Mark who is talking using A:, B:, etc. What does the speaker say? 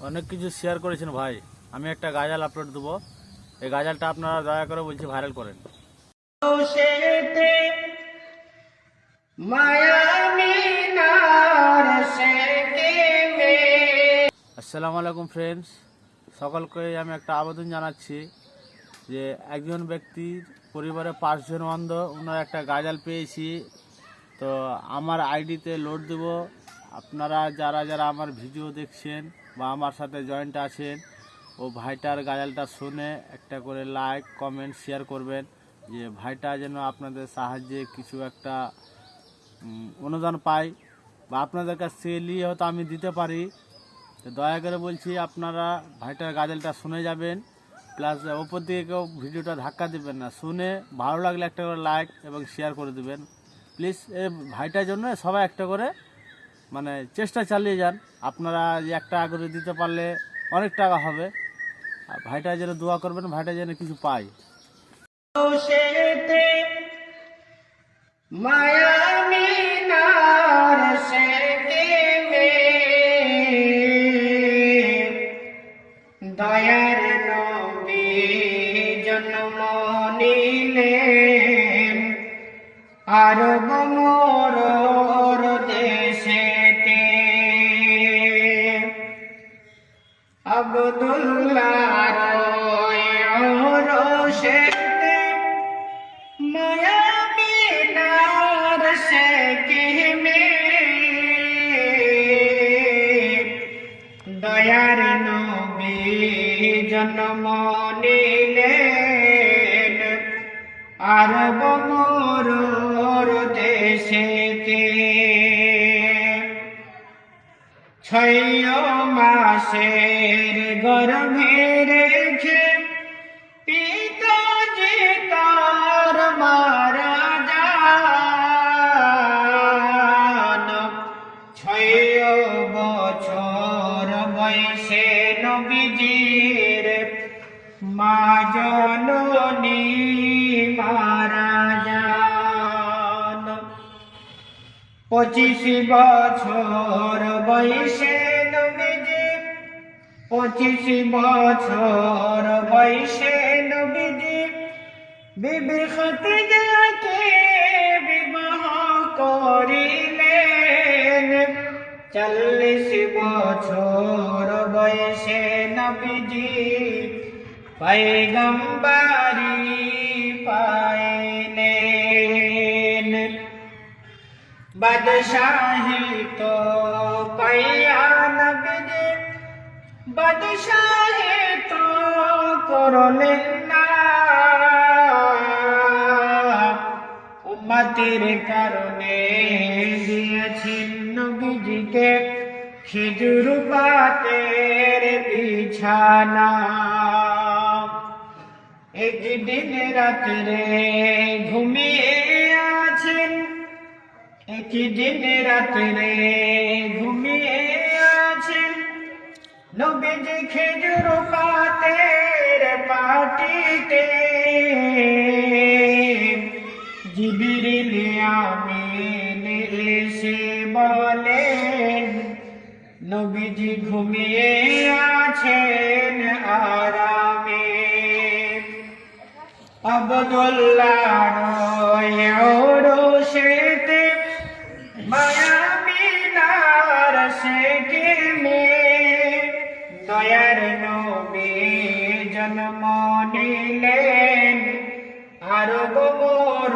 A: অনেক কিছু শেয়ার করেছেন ভাই। আমি একটা গাজাল আপলোড দেবো, এই গাজালটা আপনারা দয়া করে বলছি ভাইরাল করেন। আসসালামু আলাইকুম ফ্রেন্ডস, সকলকে আমি একটা আবেদন জানাচ্ছি যে একজন ব্যক্তির পরিবারে 5 জন অন্ধ, ওনার একটা গাজাল পেয়েছি, তো আমার আইডিতে লোড দেব। আপনারা যারা যারা আমার ভিডিও দেখছেন বা আমার সাথে জয়েন্ট আছেন, ও ভাইটার গাজালটা শুনে একটা করে লাইক কমেন্ট শেয়ার করবেন, যে ভাইটা যেন আপনাদের সাহায্যে কিছু একটা অনুদান পাই বা আপনাদের কাছ থেকে নিয়ে হয়তো আমি দিতে পারি। তো দয়া করে বলছি আপনারা ভাইটার গাজালটা শুনে যাবেন, প্লাস ওপর দিকে কেউ ভিডিওটা ধাক্কা দেবেন না, শুনে ভালো লাগলে একটা করে লাইক এবং শেয়ার করে দেবেন প্লিজ। এই ভাইটার জন্য সবাই একটা করে চেষ্টা চালিয়ে যান। আপনারা যে 1 টাকা করে দিতে পারলে অনেক টাকা হবে। আর ভাইটা যেন দোয়া করবেন, ভাইটা যেন কিছু পায়।
B: দয়ার নবী জন্ম নিলেন আরব মোর দেশেতে, আব্দুল্লাহর রশেতে মায়া বিনার শেখে দয়ার নবী জন্ম নিলেন আরব মোর দেশেতে। 6 মাসের গর্ভে রেখে পিতাজি তার মারা যান। 6 বছর বয়সে নবীজির মা জননী মারা যান। 25 বছর বয়সে নবীজি 25 বছর বয়সে নবীজি বিবি খাদিজাকে বিবাহ করিলেন। 40 বছর বয়সে নবীজি পয়গম্বরি পাইলেন। বাদশাহী তো পাইয়া নবীজি বাদশাহী তো করলেন না, উম্মতের কারণে দিয়েছেন নবীজিকে খেজুর পাতের বিছানা। একদিন রাত্রে ঘুমিয়ে আছেন, একদিন রাত্রে ঘুমিয়ে আছেন নবীজি খেজুর পাতের পাটিতে। জিবরিল আমিন এসে বলেন নবীজি ঘুমিয়ে আছেন আরামে। আব্দুল্লাহর রশেতে মায়া বিনার শেখে দয়ার নবী জন্ম নিলেন আরব মোর